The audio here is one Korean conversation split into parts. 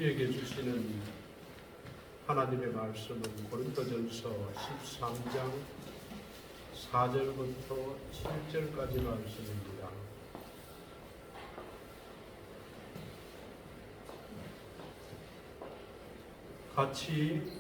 우리에게 주시는 하나님의 말씀은 고린도전서 13장 4절부터 7절까지 말씀입니다. 같이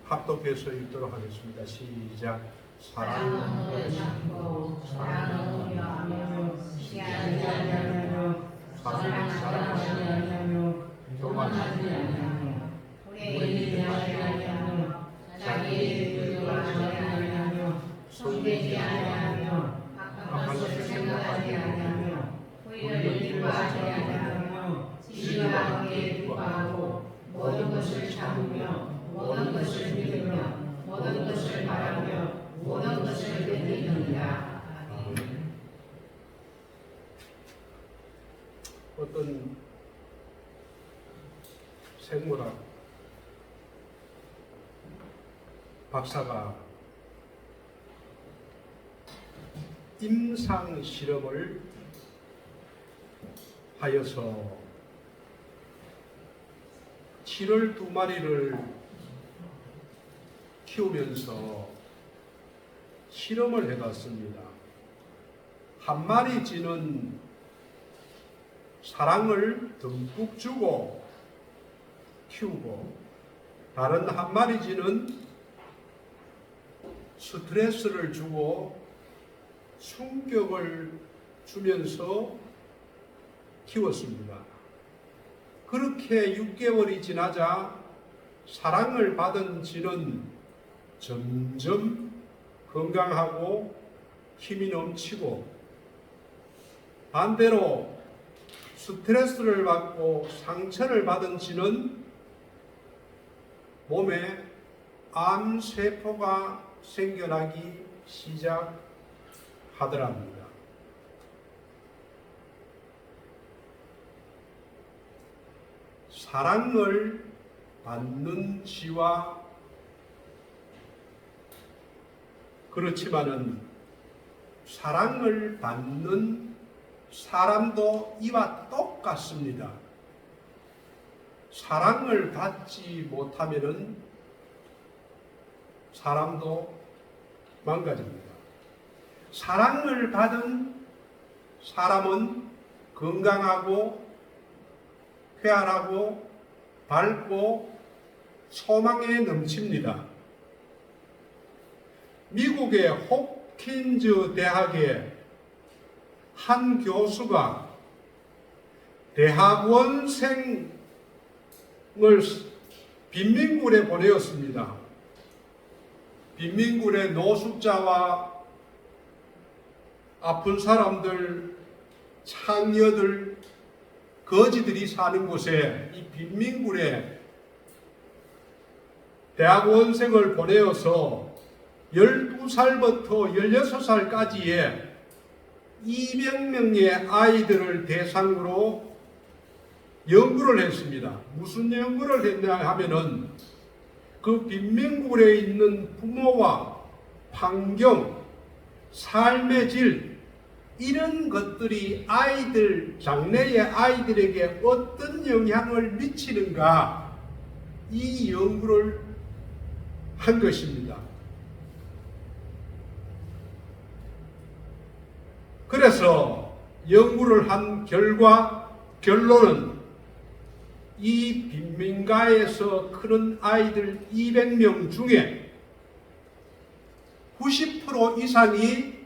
합독해서 읽도록 하겠습니다. 시작. 사랑은 참고 사랑은 용하며 시기하지 아니하며 사랑하지 아니하며 교만하지 아니하며 오래 대하지 아니하며 자기의 의하지 아니하며 손대지 아니하며 악한 것을 생각하지 아니하며 후회를 기뻐하지 아니하며 지혜와 함께 기뻐하고 모든 것을 참으며 모든 것을 믿으며 모든 것을 바라며 모든 것을 견디느니라. 어떤 생물학 박사가 임상 실험을 하여서 7월 2마리를 키우면서 실험을 해봤습니다. 한 마리 쥐는 사랑을 듬뿍 주고 키우고, 다른 한 마리 쥐는 스트레스를 주고 충격을 주면서 키웠습니다. 그렇게 6개월이 지나자 사랑을 받은 쥐는 점점 건강하고 힘이 넘치고, 반대로 스트레스를 받고 상처를 받은 쥐는 몸에 암세포가 생겨나기 시작하더랍니다. 사랑을 받는 쥐와 그렇지만은 사랑을 받는 사람도 이와 똑같습니다. 사랑을 받지 못하면은 사람도 망가집니다. 사랑을 받은 사람은 건강하고 쾌활하고 밝고 소망에 넘칩니다. 미국의 홉킨즈 대학의 한 교수가 대학원생을 빈민굴에 보내었습니다. 빈민굴의 노숙자와 아픈 사람들, 창녀들, 거지들이 사는 곳에 이 빈민굴에 대학원생을 보내어서 12살부터 16살까지의 200명의 아이들을 대상으로 연구를 했습니다. 무슨 연구를 했냐 하면은 그 빈민굴에 있는 부모와 환경, 삶의 질, 이런 것들이 장래의 아이들에게 어떤 영향을 미치는가, 이 연구를 한 것입니다. 그래서 연구를 한 결론은 이 빈민가에서 크는 아이들 200명 중에 90% 이상이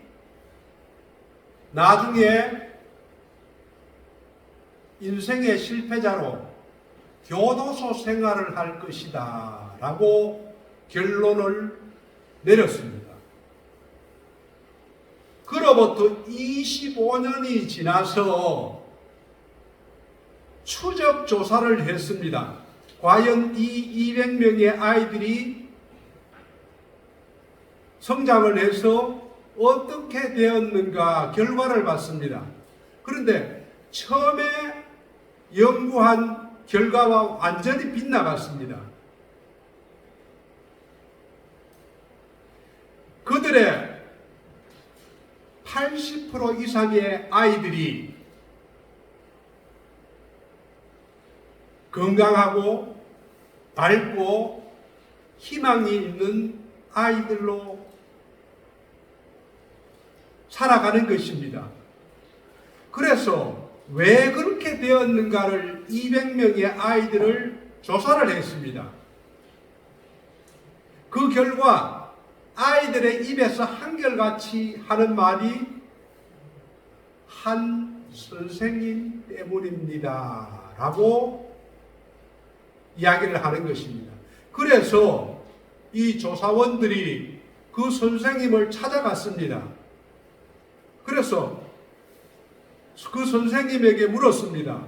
나중에 인생의 실패자로 교도소 생활을 할 것이다 라고 결론을 내렸습니다. 그로부터 25년이 지나서 추적 조사를 했습니다. 과연 이 200명의 아이들이 성장을 해서 어떻게 되었는가 결과를 봤습니다. 그런데 처음에 연구한 결과와 완전히 빗나갔습니다. 그들의 80% 이상의 아이들이 건강하고 밝고 희망이 있는 아이들로 살아가는 것입니다. 그래서 왜 그렇게 되었는가를 200명의 아이들을 조사를 했습니다. 그 결과 아이들의 입에서 한결같이 하는 말이 한 선생님 때문입니다 라고 이야기를 하는 것입니다. 그래서 이 조사원들이 그 선생님을 찾아갔습니다. 그래서 그 선생님에게 물었습니다.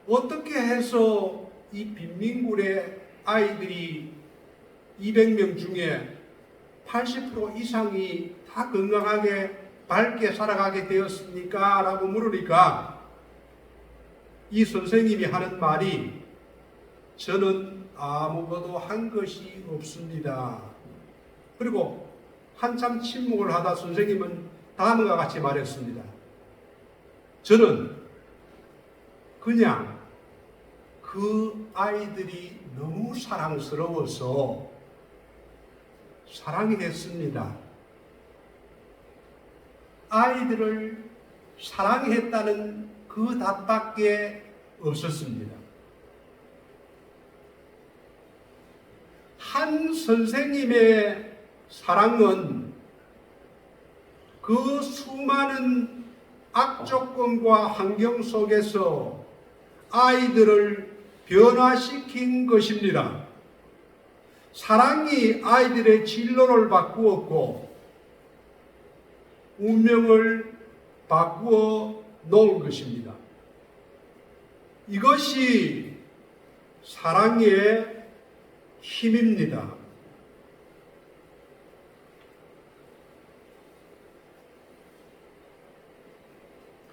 어떻게 해서 이 빈민굴의 아이들이 200명 중에 80% 이상이 다 건강하게 밝게 살아가게 되었습니까? 라고 물으니까 이 선생님이 하는 말이 저는 아무것도 한 것이 없습니다. 그리고 한참 침묵을 하다 선생님은 다음과 같이 말했습니다. 저는 그냥 그 아이들이 너무 사랑스러워서 사랑이 됐습니다. 아이들을 사랑했다는 그 답밖에 없었습니다. 한 선생님의 사랑은 그 수많은 악조건과 환경 속에서 아이들을 변화시킨 것입니다. 사랑이 아이들의 진로를 바꾸었고 운명을 바꾸어 놓은 것입니다. 이것이 사랑의 힘입니다.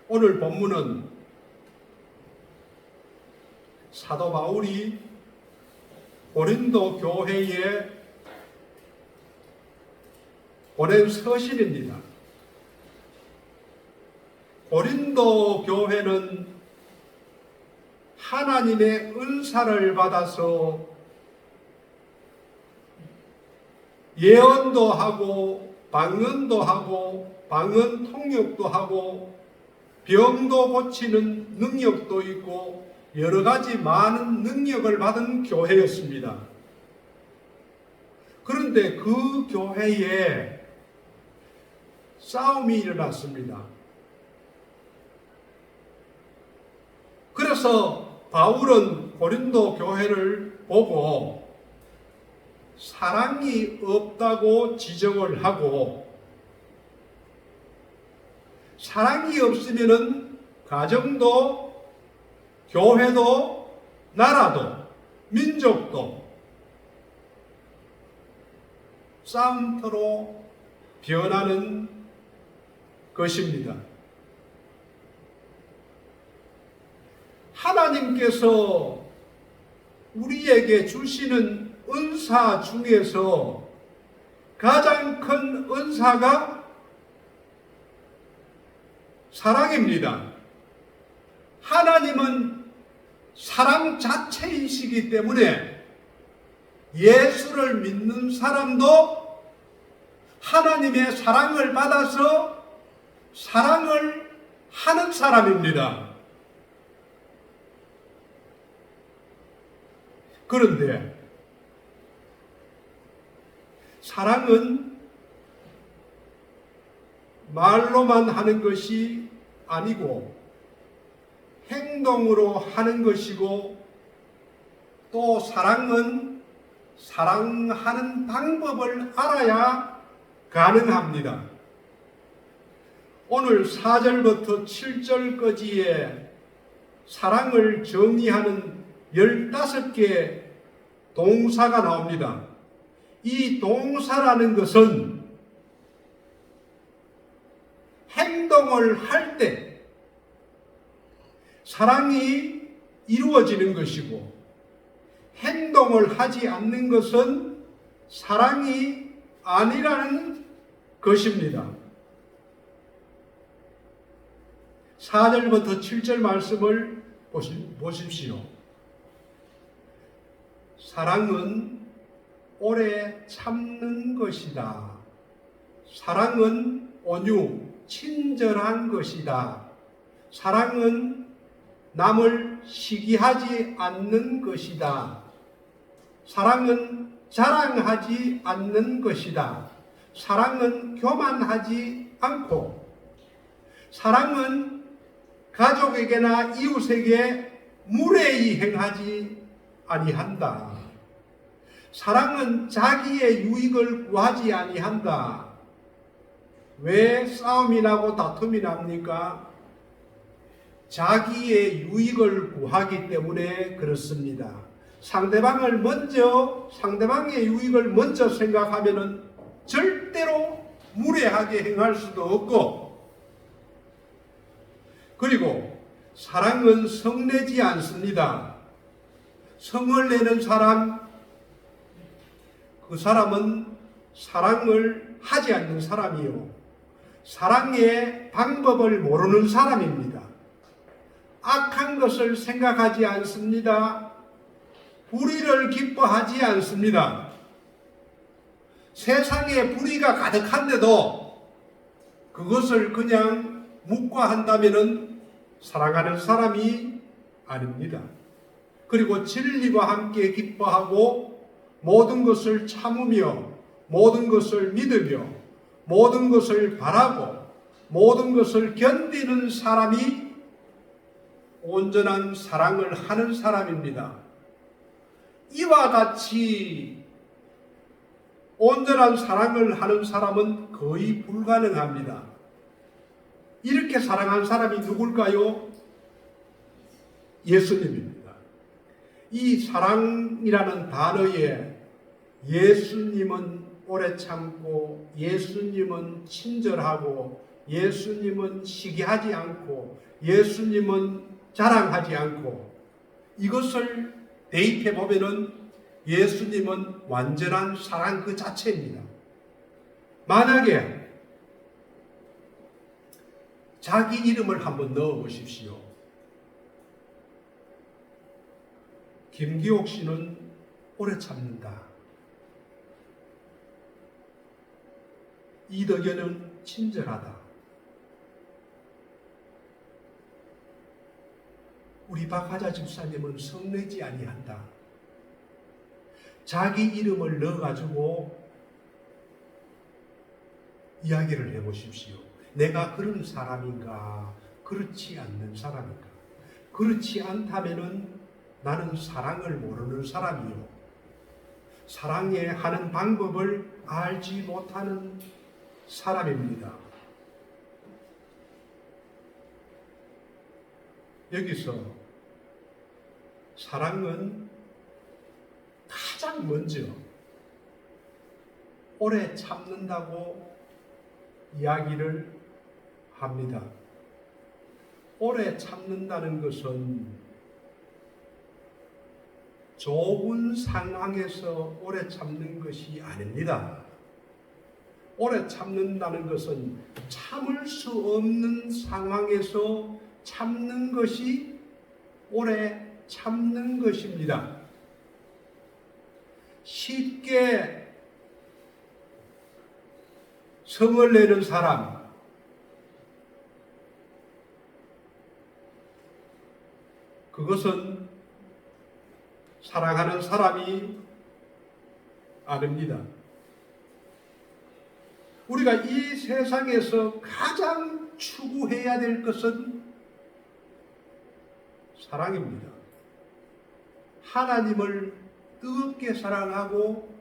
오늘 본문은 사도 바울이 고린도 교회에 보낸 서신입니다. 고린도 교회는 하나님의 은사를 받아서 예언도 하고 방언도 하고 방언 통역도 하고 병도 고치는 능력도 있고 여러 가지 많은 능력을 받은 교회였습니다. 그런데 그 교회에 싸움이 일어났습니다. 그래서 바울은 고린도 교회를 보고 사랑이 없다고 지적을 하고 사랑이 없으면은 가정도 교회도 나라도 민족도 싸움터로 변하는 것입니다. 하나님께서 우리에게 주시는 은사 중에서 가장 큰 은사가 사랑입니다. 하나님은 사랑 자체이시기 때문에 예수를 믿는 사람도 하나님의 사랑을 받아서 사랑을 하는 사람입니다. 그런데 사랑은 말로만 하는 것이 아니고 행동으로 하는 것이고 또 사랑은 사랑하는 방법을 알아야 가능합니다. 오늘 4절부터 7절까지의 사랑을 정의하는 15개의 동사가 나옵니다. 이 동사라는 것은 행동을 할 때 사랑이 이루어지는 것이고 행동을 하지 않는 것은 사랑이 아니라는 것입니다. 4절부터 7절 말씀을 보십시오. 사랑은 오래 참는 것이다. 사랑은 온유, 친절한 것이다. 사랑은 남을 시기하지 않는 것이다. 사랑은 자랑하지 않는 것이다. 사랑은 교만하지 않고, 사랑은 가족에게나 이웃에게 무례히 행하지 아니한다. 사랑은 자기의 유익을 구하지 아니한다. 왜 싸움이 나고 다툼이 납니까? 자기의 유익을 구하기 때문에 그렇습니다. 상대방의 유익을 먼저 생각하면은 절대로 무례하게 행할 수도 없고, 그리고 사랑은 성내지 않습니다. 성을 내는 사람, 그 사람은 사랑을 하지 않는 사람이요, 사랑의 방법을 모르는 사람입니다. 악한 것을 생각하지 않습니다. 불의를 기뻐하지 않습니다. 세상에 불의가 가득한데도 그것을 그냥 묵과한다면 사랑하는 사람이 아닙니다. 그리고 진리와 함께 기뻐하고 모든 것을 참으며 모든 것을 믿으며 모든 것을 바라고 모든 것을 견디는 사람이 온전한 사랑을 하는 사람입니다. 이와 같이 온전한 사랑을 하는 사람은 거의 불가능합니다. 이렇게 사랑한 사람이 누굴까요? 예수님입니다. 이 사랑이라는 단어에 예수님은 오래 참고, 예수님은 친절하고, 예수님은 시기하지 않고, 예수님은 자랑하지 않고, 이것을 대입해 보면은 예수님은 완전한 사랑 그 자체입니다. 만약에 자기 이름을 한번 넣어 보십시오. 김기옥 씨는 오래 참는다. 이덕연은 친절하다. 우리 박하자 집사님은 성내지 아니한다. 자기 이름을 넣어가지고 이야기를 해보십시오. 내가 그런 사람인가? 그렇지 않는 사람인가? 그렇지 않다면은 나는 사랑을 모르는 사람이요, 사랑에 하는 방법을 알지 못하는 사람입니다. 여기서 사랑은 가장 먼저 오래 참는다고 이야기를 합니다. 오래 참는다는 것은 좋은 상황에서 오래 참는 것이 아닙니다. 오래 참는다는 것은 참을 수 없는 상황에서 참는 것이 오래 참는 것입니다. 쉽게 성을 내는 사람, 그것은 사랑하는 사람이 아닙니다. 우리가 이 세상에서 가장 추구해야 될 것은 사랑입니다. 하나님을 뜨겁게 사랑하고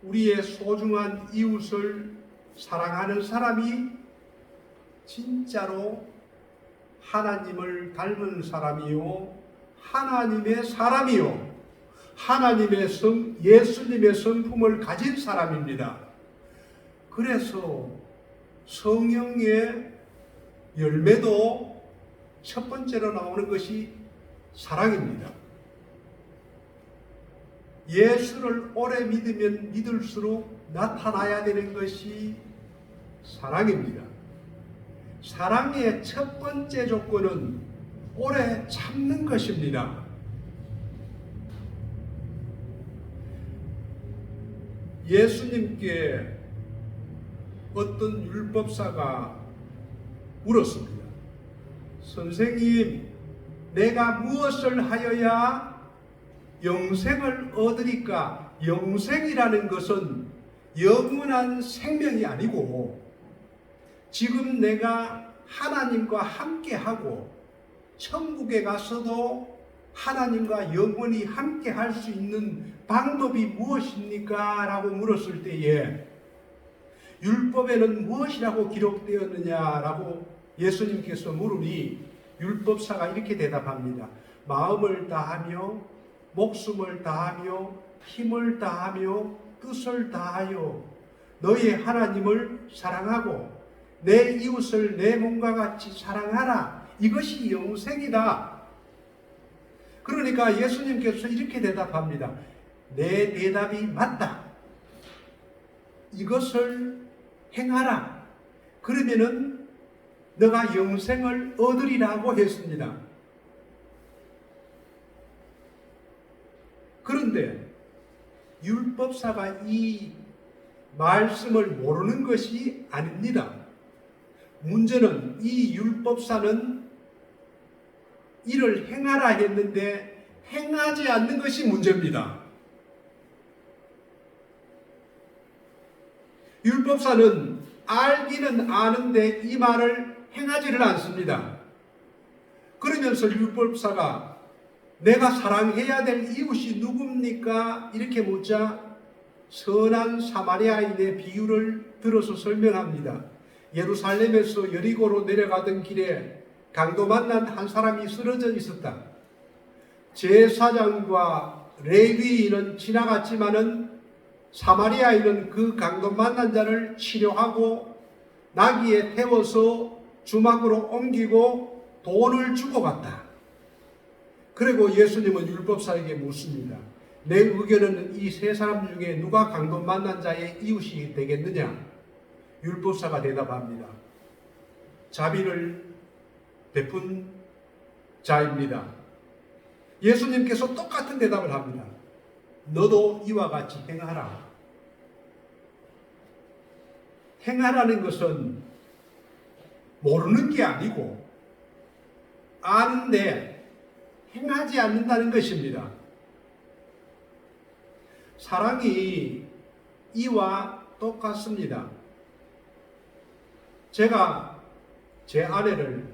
우리의 소중한 이웃을 사랑하는 사람이 진짜로 하나님을 닮은 사람이요, 하나님의 사람이요, 예수님의 성품을 가진 사람입니다. 그래서 성령의 열매도 첫 번째로 나오는 것이 사랑입니다. 예수를 오래 믿으면 믿을수록 나타나야 되는 것이 사랑입니다. 사랑의 첫 번째 조건은 오래 참는 것입니다. 예수님께 어떤 율법사가 물었습니다. 선생님, 내가 무엇을 하여야 영생을 얻으리까? 영생이라는 것은 영원한 생명이 아니고 지금 내가 하나님과 함께하고 천국에 가서도 하나님과 영원히 함께 할 수 있는 방법이 무엇입니까? 라고 물었을 때에 율법에는 무엇이라고 기록되었느냐라고 예수님께서 물으니 율법사가 이렇게 대답합니다. 마음을 다하며 목숨을 다하며 힘을 다하며 뜻을 다하여 너의 하나님을 사랑하고 내 이웃을 내 몸과 같이 사랑하라. 이것이 영생이다. 그러니까 예수님께서 이렇게 대답합니다. 내 대답이 맞다. 이것을 행하라. 그러면은 너가 영생을 얻으리라고 했습니다. 그런데 율법사가 이 말씀을 모르는 것이 아닙니다. 문제는 이 율법사는 이를 행하라 했는데 행하지 않는 것이 문제입니다. 율법사는 알기는 아는데 이 말을 행하지를 않습니다. 그러면서 율법사가 내가 사랑해야 될 이웃이 누굽니까? 이렇게 묻자 선한 사마리아인의 비유를 들어서 설명합니다. 예루살렘에서 여리고로 내려가던 길에 강도 만난 한 사람이 쓰러져 있었다. 제사장과 레위인은 지나갔지만은 사마리아인은 그 강도 만난 자를 치료하고 나귀에 태워서 주막으로 옮기고 돈을 주고 갔다. 그리고 예수님은 율법사에게 묻습니다. 내 의견은 이 세 사람 중에 누가 강도 만난 자의 이웃이 되겠느냐? 율법사가 대답합니다. 자비를 베푼 자입니다. 예수님께서 똑같은 대답을 합니다. 너도 이와 같이 행하라. 행하라는 것은 모르는 게 아니고 아는데 행하지 않는다는 것입니다. 사랑이 이와 똑같습니다. 제가 제 아내를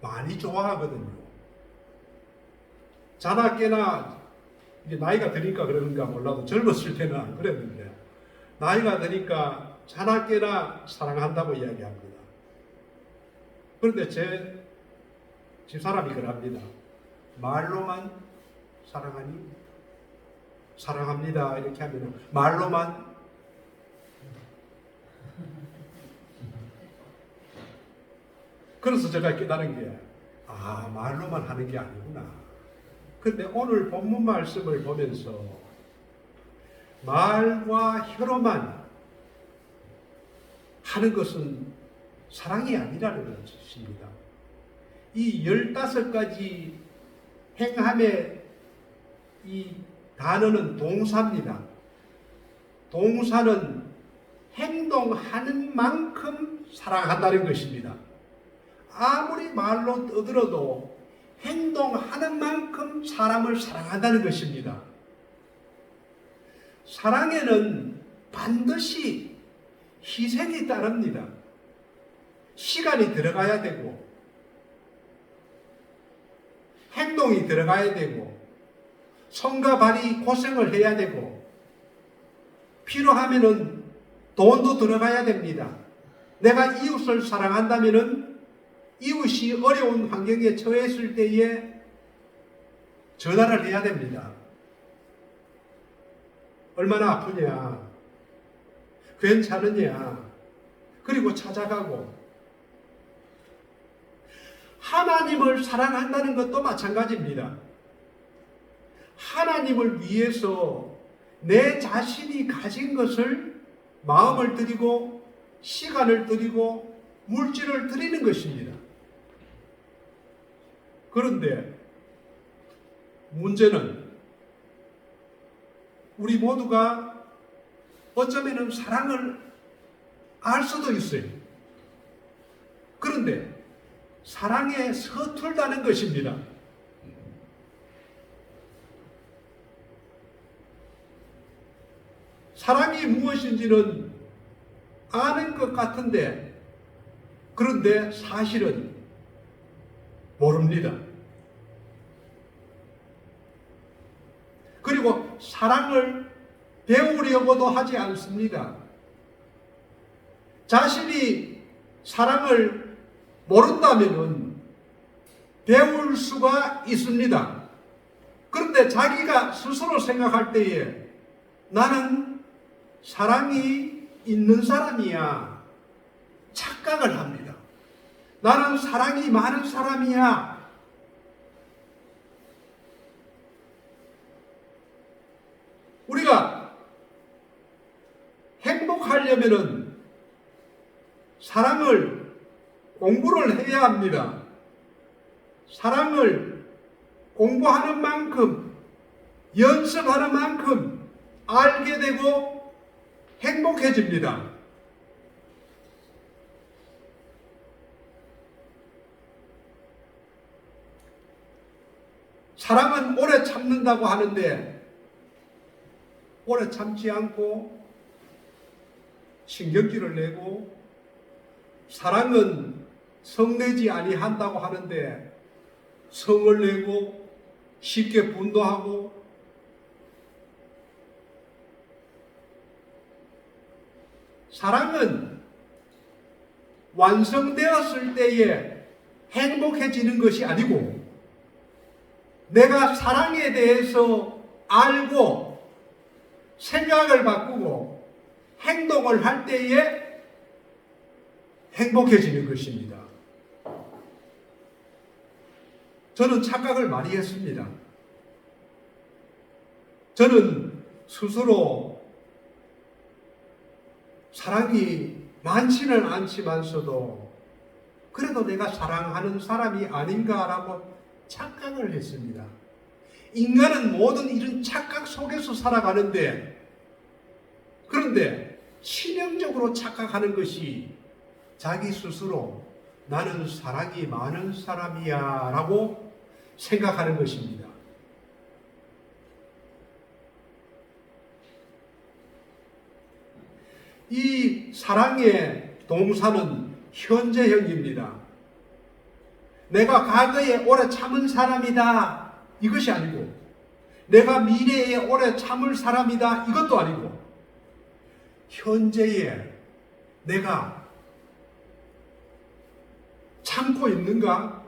많이 좋아하거든요. 자나깨나 이제 나이가 드니까 그런가 몰라도 젊었을 때는 안 그랬는데 나이가 드니까 자나깨나 사랑한다고 이야기합니다. 그런데 제 집사람이 그럽니다. 말로만 사랑하니? 사랑합니다. 이렇게 하면 말로만 그래서 제가 깨달은 게 말로만 하는 게 아니구나. 근데 오늘 본문 말씀을 보면서 말과 혀로만 하는 것은 사랑이 아니라는 것입니다. 이 15가지 행함의 이 단어는 동사입니다. 동사는 행동하는 만큼 사랑한다는 것입니다. 아무리 말로 떠들어도 행동하는 만큼 사람을 사랑한다는 것입니다. 사랑에는 반드시 희생이 따릅니다. 시간이 들어가야 되고 행동이 들어가야 되고 손과 발이 고생을 해야 되고 필요하면은 돈도 들어가야 됩니다. 내가 이웃을 사랑한다면은 이웃이 어려운 환경에 처했을 때에 전화를 해야 됩니다. 얼마나 아프냐? 괜찮으냐? 그리고 찾아가고 하나님을 사랑한다는 것도 마찬가지입니다. 하나님을 위해서 내 자신이 가진 것을 마음을 들이고 시간을 들이고 물질을 드리는 것입니다. 그런데 문제는 우리 모두가 어쩌면 사랑을 알 수도 있어요. 그런데 사랑에 서툴다는 것입니다. 사랑이 무엇인지는 아는 것 같은데, 그런데 사실은 모릅니다. 그리고 사랑을 배우려고도 하지 않습니다. 자신이 사랑을 모른다면 배울 수가 있습니다. 그런데 자기가 스스로 생각할 때에 나는 사랑이 있는 사람이야 착각을 합니다. 나는 사랑이 많은 사람이야. 우리가 행복하려면은 사랑을 공부를 해야 합니다. 사랑을 공부하는 만큼, 연습하는 만큼 알게 되고 행복해집니다. 사랑은 오래 참는다고 하는데 오래 참지 않고 신경질을 내고, 사랑은 성내지 아니한다고 하는데 성을 내고 쉽게 분노하고, 사랑은 완성되었을 때에 행복해지는 것이 아니고, 내가 사랑에 대해서 알고 생각을 바꾸고 행동을 할 때에 행복해지는 것입니다. 저는 착각을 많이 했습니다. 저는 스스로 사랑이 많지는 않지만서도 그래도 내가 사랑하는 사람이 아닌가라고 착각을 했습니다. 인간은 모든 이런 착각 속에서 살아가는데, 그런데 치명적으로 착각하는 것이 자기 스스로 나는 사랑이 많은 사람이야 라고 생각하는 것입니다. 이 사랑의 동사는 현재형입니다. 내가 과거에 오래 참은 사람이다 이것이 아니고, 내가 미래에 오래 참을 사람이다 이것도 아니고, 현재에 내가 참고 있는가?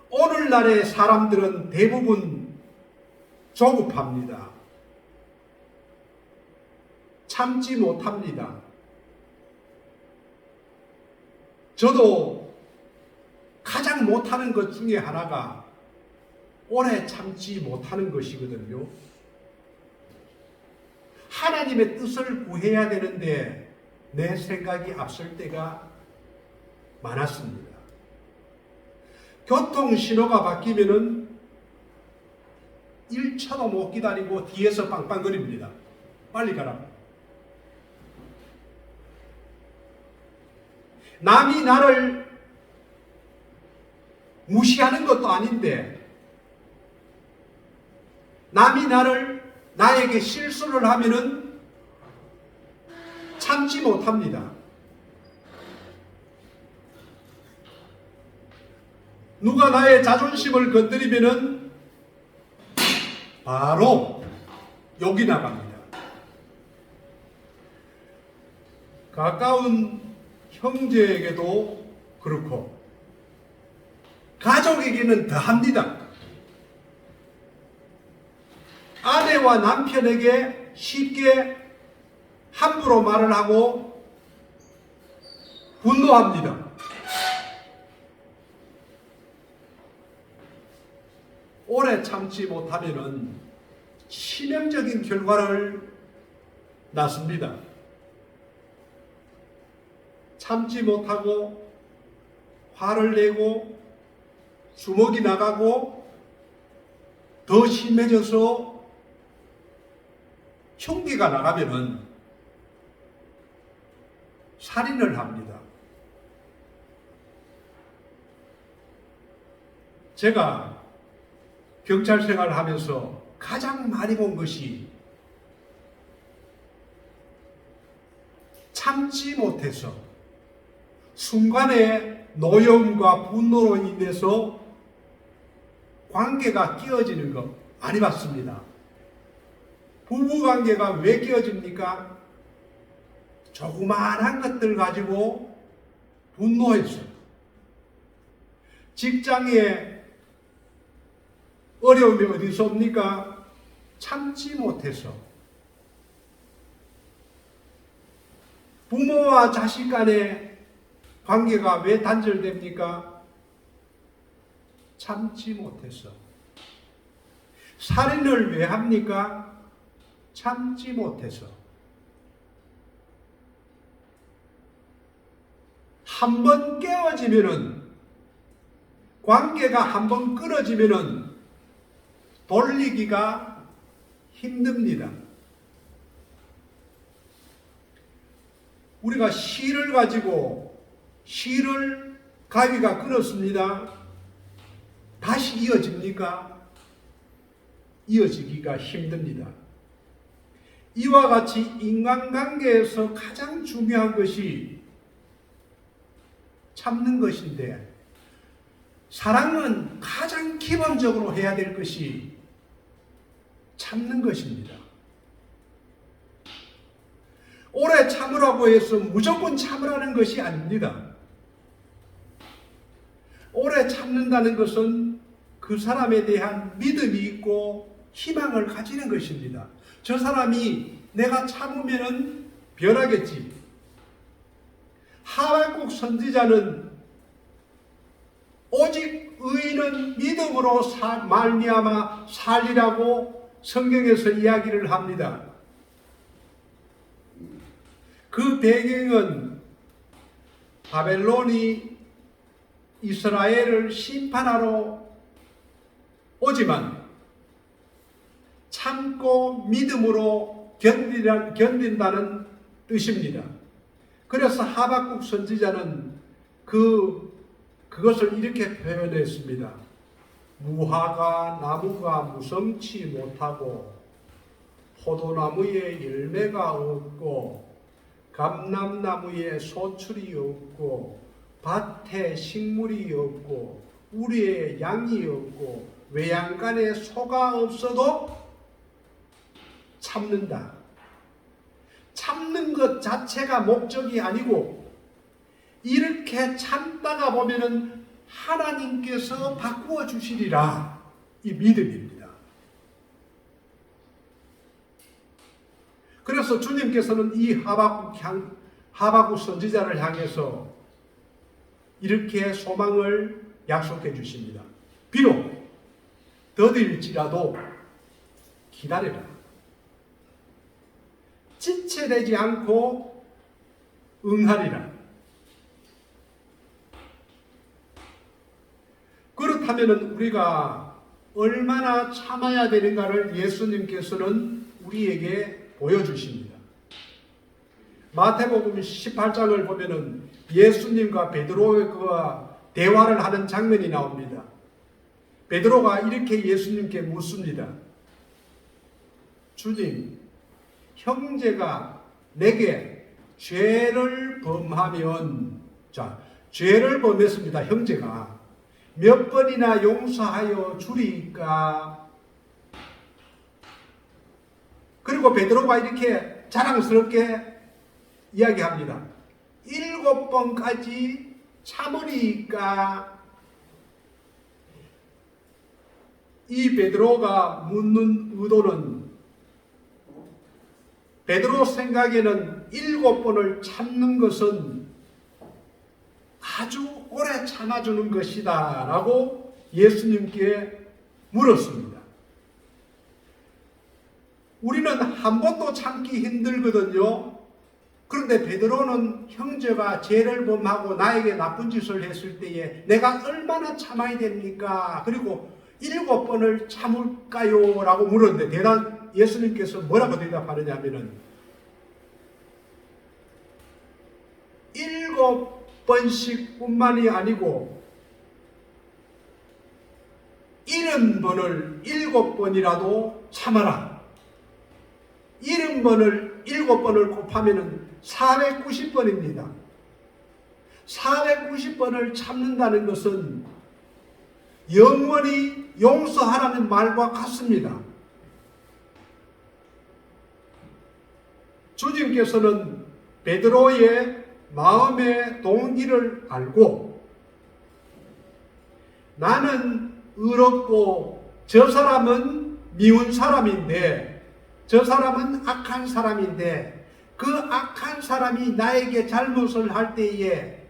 오늘날의 사람들은 대부분 조급합니다. 참지 못합니다. 저도 가장 못하는 것 중에 하나가 오래 참지 못하는 것이거든요. 하나님의 뜻을 구해야 되는데 내 생각이 앞설 때가 많았습니다. 교통신호가 바뀌면은 1초도 못 기다리고 뒤에서 빵빵거립니다. 빨리 가라. 남이 나를 무시하는 것도 아닌데, 남이 나에게 실수를 하면은 참지 못합니다. 누가 나의 자존심을 건드리면은 바로 욕이 나갑니다. 가까운 형제에게도 그렇고 가족에게는 더합니다. 아내와 남편에게 쉽게 함부로 말을 하고 분노합니다. 오래 참지 못하면은 치명적인 결과를 낳습니다. 참지 못하고 화를 내고 주먹이 나가고 더 심해져서 흉기가 나가면은 살인을 합니다. 제가 경찰 생활을 하면서 가장 많이 본 것이 참지 못해서 순간의 노여움과 분노로 인해서 관계가 깨어지는 것 많이 봤습니다. 부부관계가 왜 깨어집니까? 조그마한 것들 가지고 분노했어요. 직장에 어려움이 어디서 옵니까? 참지 못해서. 부모와 자식 간의 관계가 왜 단절됩니까? 참지 못해서. 살인을 왜 합니까? 참지 못해서. 한 번 깨어지면은, 관계가 한 번 끊어지면은 돌리기가 힘듭니다. 우리가 실을 가지고 실을 가위가 끊었습니다. 다시 이어집니까? 이어지기가 힘듭니다. 이와 같이 인간관계에서 가장 중요한 것이 참는 것인데, 사랑은 가장 기본적으로 해야 될 것이 참는 것입니다. 오래 참으라고 해서 무조건 참으라는 것이 아닙니다. 오래 참는다는 것은 그 사람에 대한 믿음이 있고 희망을 가지는 것입니다. 저 사람이 내가 참으면은 변하겠지. 하박국 선지자는 오직 의인은 믿음으로 말미암아 살리라고 성경에서 이야기를 합니다. 그 배경은 바벨론이 이스라엘을 심판하러 오지만 참고 믿음으로 견딘다는 뜻입니다. 그래서 하박국 선지자는 그것을 이렇게 표현했습니다. 무화과 나무가 무성치 못하고 포도나무에 열매가 없고 감람나무에 소출이 없고 밭에 식물이 없고 우리에 양이 없고 외양간에 소가 없어도 참는다. 참는 것 자체가 목적이 아니고 이렇게 참다가 보면은 하나님께서 바꾸어 주시리라. 이 믿음입니다. 그래서 주님께서는 이 하박국 선지자를 향해서 이렇게 소망을 약속해 주십니다. 비록 더딜지라도 기다려라. 지체되지 않고 응하리라. 그렇다면 우리가 얼마나 참아야 되는가를 예수님께서는 우리에게 보여주십니다. 마태복음 18장을 보면은 예수님과 베드로가 대화를 하는 장면이 나옵니다. 베드로가 이렇게 예수님께 묻습니다. 주님, 형제가 내게 죄를 범하면, 죄를 범했습니다. 형제가 몇 번이나 용서하여 주리까? 그리고 베드로가 이렇게 자랑스럽게 이야기합니다. 7번까지 참으리까? 이 베드로가 묻는 의도는 베드로 생각에는 7번을 참는 것은 아주 오래 참아주는 것이다 라고 예수님께 물었습니다. 우리는 한 번도 참기 힘들거든요. 그런데 베드로는 형제가 죄를 범하고 나에게 나쁜 짓을 했을 때에 내가 얼마나 참아야 됩니까? 그리고 7번을 참을까요? 라고 물었는데 예수님께서 뭐라고 대답하느냐 하면은 7번씩 뿐만이 아니고 70번을 7번이라도 참아라. 70번을 7번을 곱하면은 490번입니다. 490번을 참는다는 것은 영원히 용서하라는 말과 같습니다. 주님께서는 베드로의 마음의 동기를 알고 나는 의롭고 저 사람은 미운 사람인데 저 사람은 악한 사람인데 그 악한 사람이 나에게 잘못을 할 때에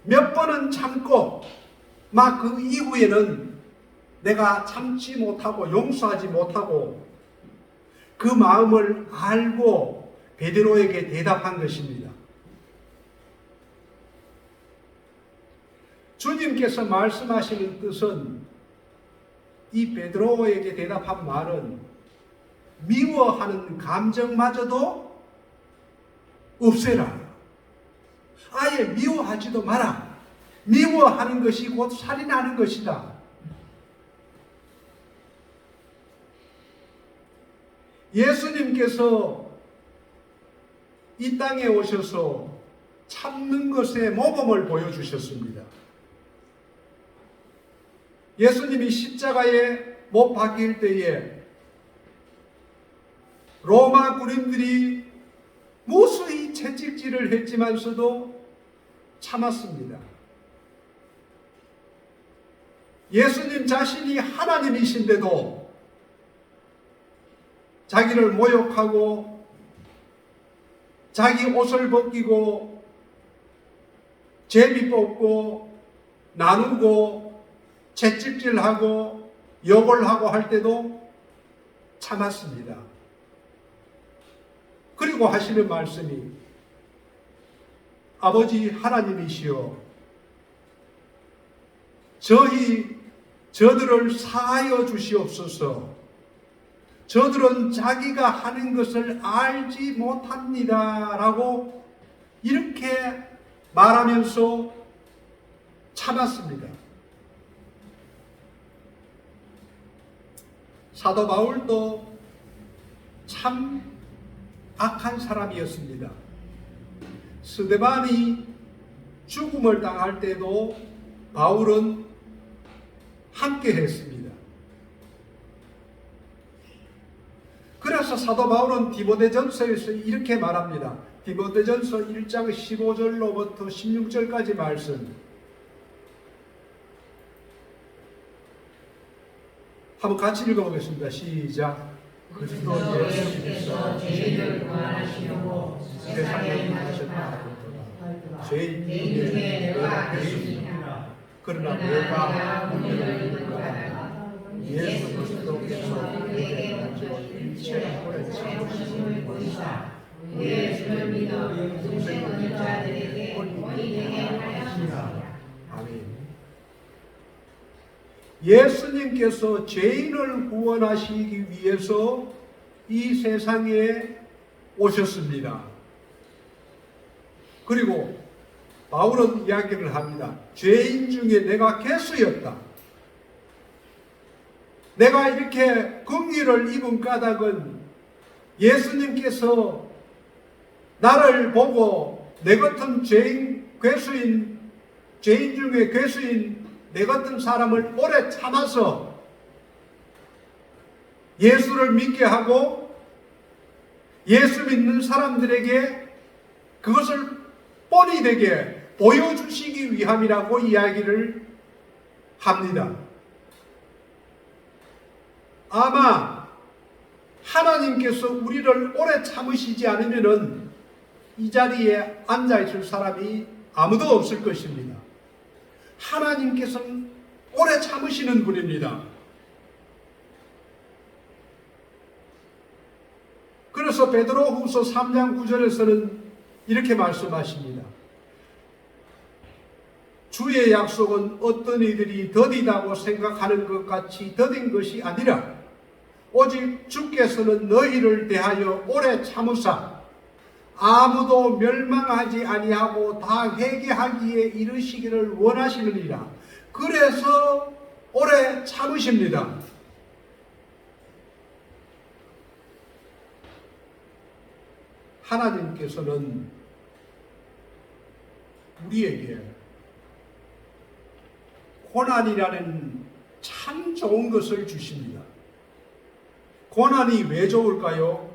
몇 번은 참고 막 그 이후에는 내가 참지 못하고 용서하지 못하고 그 마음을 알고 베드로에게 대답한 것입니다. 주님께서 말씀하시는 뜻은 이 베드로에게 대답한 말은 미워하는 감정마저도 없애라. 아예 미워하지도 마라. 미워하는 것이 곧 살인하는 것이다. 예수님께서 이 땅에 오셔서 참는 것의 모범을 보여주셨습니다. 예수님이 십자가에 못 박힐 때에 로마 군인들이 무수히 채찍질을 했지만서도 참았습니다. 예수님 자신이 하나님이신데도 자기를 모욕하고 자기 옷을 벗기고 제비 뽑고 나누고 채찍질하고 욕을 하고 할 때도 참았습니다. 그리고 하시는 말씀이 아버지 하나님이시여 저들을 사하여 주시옵소서. 저들은 자기가 하는 것을 알지 못합니다. 라고 이렇게 말하면서 참았습니다. 사도 바울도 참 악한 사람이었습니다. 스데반이 죽음을 당할 때도 바울은 함께 했습니다. 그래서 사도 바울은 디모데전서에서 이렇게 말합니다. 디모데전서 1장 15절로부터 16절까지 말씀. 한번 같이 읽어보겠습니다. 시작. 그리스도 예수께서 죄인을 구원하시려고 세상에 임하셨다. 죄인 중에 내가 그리스도이나 그러나 내가 문제를 입을 거다. 예수 그리스도께서 내게 먼저 일체의 오래 참으심을 보이사 우리의 죄를 믿어 영생 얻는 자들에게 본이 되게 하였습니다. 아멘. 예수님께서 죄인을 구원하시기 위해서 이 세상에 오셨습니다. 그리고 바울은 이야기를 합니다. 죄인 중에 내가 괴수였다. 내가 이렇게 긍휼을 입은 까닭은 예수님께서 나를 보고 내 같은 죄인 중에 괴수인 내 같은 사람을 오래 참아서 예수를 믿게 하고 예수 믿는 사람들에게 그것을 뻔히 되게 보여주시기 위함이라고 이야기를 합니다. 아마 하나님께서 우리를 오래 참으시지 않으면은 이 자리에 앉아있을 사람이 아무도 없을 것입니다. 하나님께서는 오래 참으시는 분입니다. 그래서 베드로후서 3장 9절에서는 이렇게 말씀하십니다. 주의 약속은 어떤 이들이 더디다고 생각하는 것 같이 더딘 것이 아니라 오직 주께서는 너희를 대하여 오래 참으사 아무도 멸망하지 아니하고 다 회개하기에 이르시기를 원하시느니라. 그래서 오래 참으십니다. 하나님께서는 우리에게 고난이라는 참 좋은 것을 주십니다. 고난이 왜 좋을까요?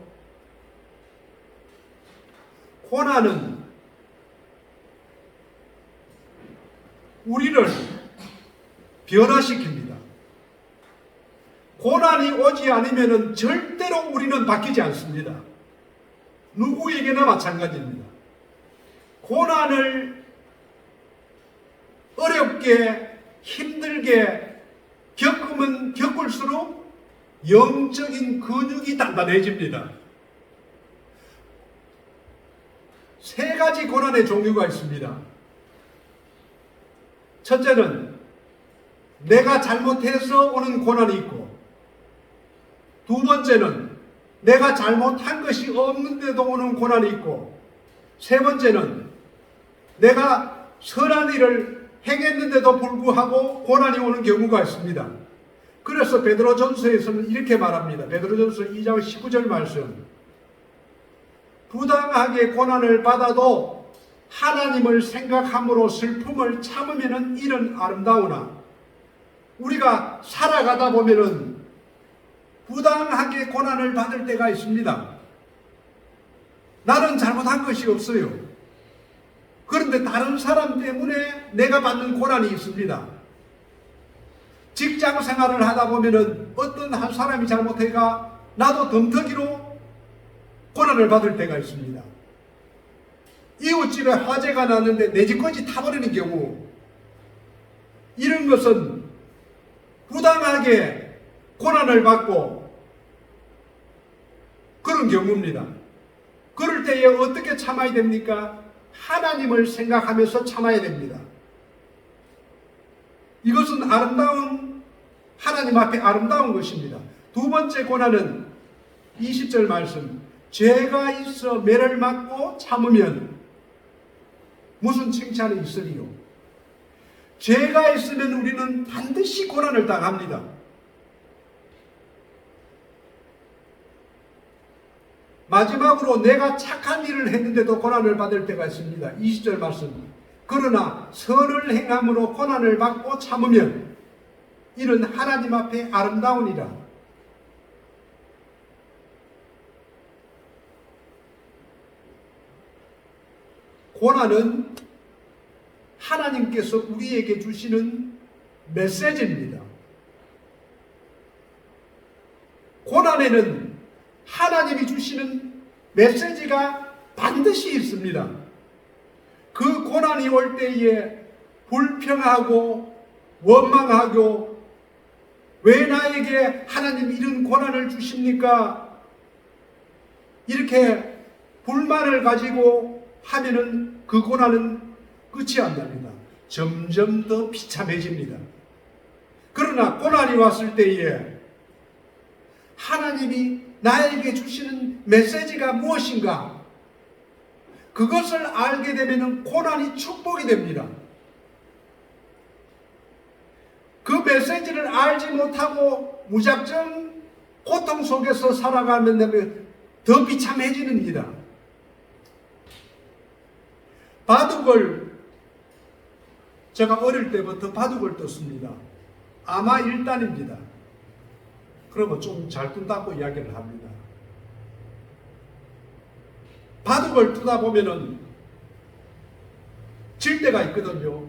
고난은 우리를 변화시킵니다. 고난이 오지 않으면 절대로 우리는 바뀌지 않습니다. 누구에게나 마찬가지입니다. 고난을 어렵게 힘들게 겪으면 겪을수록 영적인 근육이 단단해집니다. 세 가지 고난의 종류가 있습니다. 첫째는 내가 잘못해서 오는 고난이 있고, 두 번째는 내가 잘못한 것이 없는데도 오는 고난이 있고, 세 번째는 내가 선한 일을 행했는데도 불구하고 고난이 오는 경우가 있습니다. 그래서 베드로전서에서는 이렇게 말합니다. 베드로전서 2장 19절 말씀. 부당하게 고난을 받아도 하나님을 생각함으로 슬픔을 참으면 이는 아름다우나, 우리가 살아가다 보면은 부당하게 고난을 받을 때가 있습니다. 나는 잘못한 것이 없어요. 그런데 다른 사람 때문에 내가 받는 고난이 있습니다. 직장 생활을 하다 보면은 어떤 한 사람이 잘못해가 나도 덤터기로 고난을 받을 때가 있습니다. 이웃집에 화재가 났는데 내 집까지 타버리는 경우, 이런 것은 부당하게 고난을 받고 그런 경우입니다. 그럴 때에 어떻게 참아야 됩니까? 하나님을 생각하면서 참아야 됩니다. 이것은 아름다운, 하나님 앞에 아름다운 것입니다. 두 번째 고난은 20절 말씀. 죄가 있어 매를 맞고 참으면 무슨 칭찬이 있으리요? 죄가 있으면 우리는 반드시 고난을 당합니다. 마지막으로 내가 착한 일을 했는데도 고난을 받을 때가 있습니다. 20절 말씀. 그러나 선을 행함으로 고난을 받고 참으면 이는 하나님 앞에 아름다우니라. 고난은 하나님께서 우리에게 주시는 메시지입니다. 고난에는 하나님이 주시는 메시지가 반드시 있습니다. 그 고난이 올 때에 불평하고 원망하고, 왜 나에게 하나님 이런 고난을 주십니까? 이렇게 불만을 가지고 하면은 그 고난은 끝이 안 납니다. 점점 더 비참해집니다. 그러나 고난이 왔을 때에 하나님이 나에게 주시는 메시지가 무엇인가? 그것을 알게 되면 고난이 축복이 됩니다. 그 메시지를 알지 못하고 무작정 고통 속에서 살아가면 더 비참해집니다. 바둑을, 제가 어릴 때부터 바둑을 떴습니다. 아마 1단입니다. 그러면 좀 잘 뜬다고 이야기를 합니다. 바둑을 두다 보면은 질 때가 있거든요.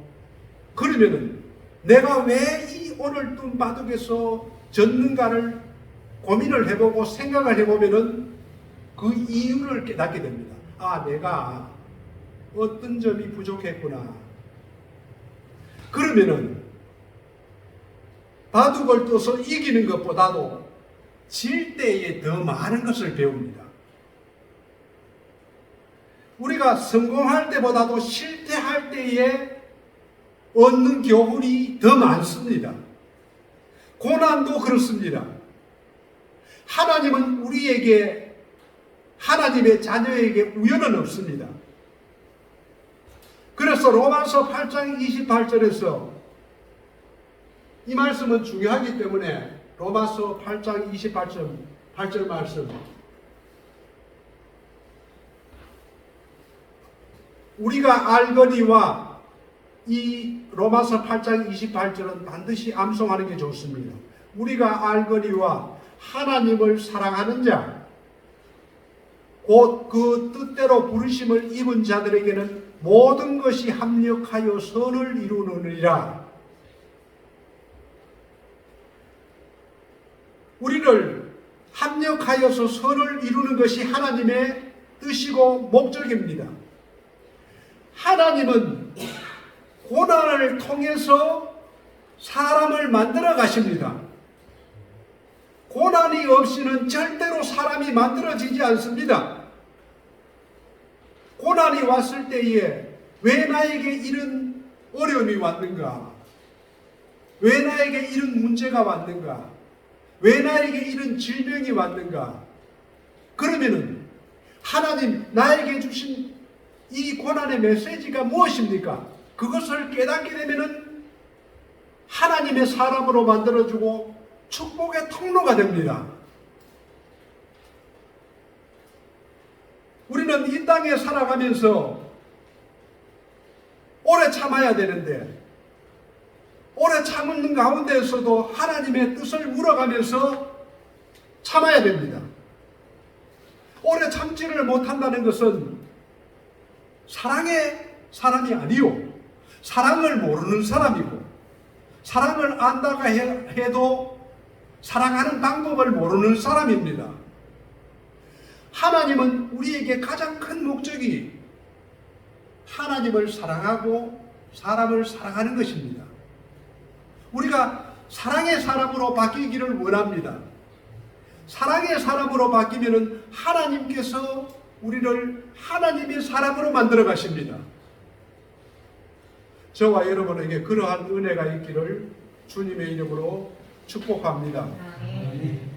그러면은 내가 왜 이 오늘 뜬 바둑에서 졌는가를 고민을 해보고 생각을 해보면은 그 이유를 깨닫게 됩니다. 아, 내가 어떤 점이 부족했구나. 그러면은 바둑을 떠서 이기는 것보다도 질 때에 더 많은 것을 배웁니다. 우리가 성공할 때보다도 실패할 때에 얻는 교훈이 더 많습니다. 고난도 그렇습니다. 하나님은 우리에게, 하나님의 자녀에게 우연은 없습니다. 그래서 로마서 8장 28절에서 이 말씀은 중요하기 때문에 로마서 8장 28절 말씀, 우리가 알거니와 이 로마서 8장 28절은 반드시 암송하는 게 좋습니다. 우리가 알거니와 하나님을 사랑하는 자, 곧 그 뜻대로 부르심을 입은 자들에게는 모든 것이 합력하여 선을 이루느니라. 우리를 합력하여서 선을 이루는 것이 하나님의 뜻이고 목적입니다. 하나님은 고난을 통해서 사람을 만들어 가십니다. 고난이 없이는 절대로 사람이 만들어지지 않습니다. 고난이 왔을 때에 왜 나에게 이런 어려움이 왔는가? 왜 나에게 이런 문제가 왔는가? 왜 나에게 이런 질병이 왔는가? 그러면은 하나님 나에게 주신 이 고난의 메시지가 무엇입니까? 그것을 깨닫게 되면은 하나님의 사람으로 만들어주고 축복의 통로가 됩니다. 우리는 이 땅에 살아가면서 오래 참아야 되는데, 오래 참는 가운데에서도 하나님의 뜻을 물어가면서 참아야 됩니다. 오래 참지를 못한다는 것은 사랑의 사람이 아니요, 사랑을 모르는 사람이고, 사랑을 안다가 해도 사랑하는 방법을 모르는 사람입니다. 하나님은 우리에게 가장 큰 목적이 하나님을 사랑하고 사람을 사랑하는 것입니다. 우리가 사랑의 사람으로 바뀌기를 원합니다. 사랑의 사람으로 바뀌면 하나님께서 우리를 하나님의 사람으로 만들어 가십니다. 저와 여러분에게 그러한 은혜가 있기를 주님의 이름으로 축복합니다. 아멘.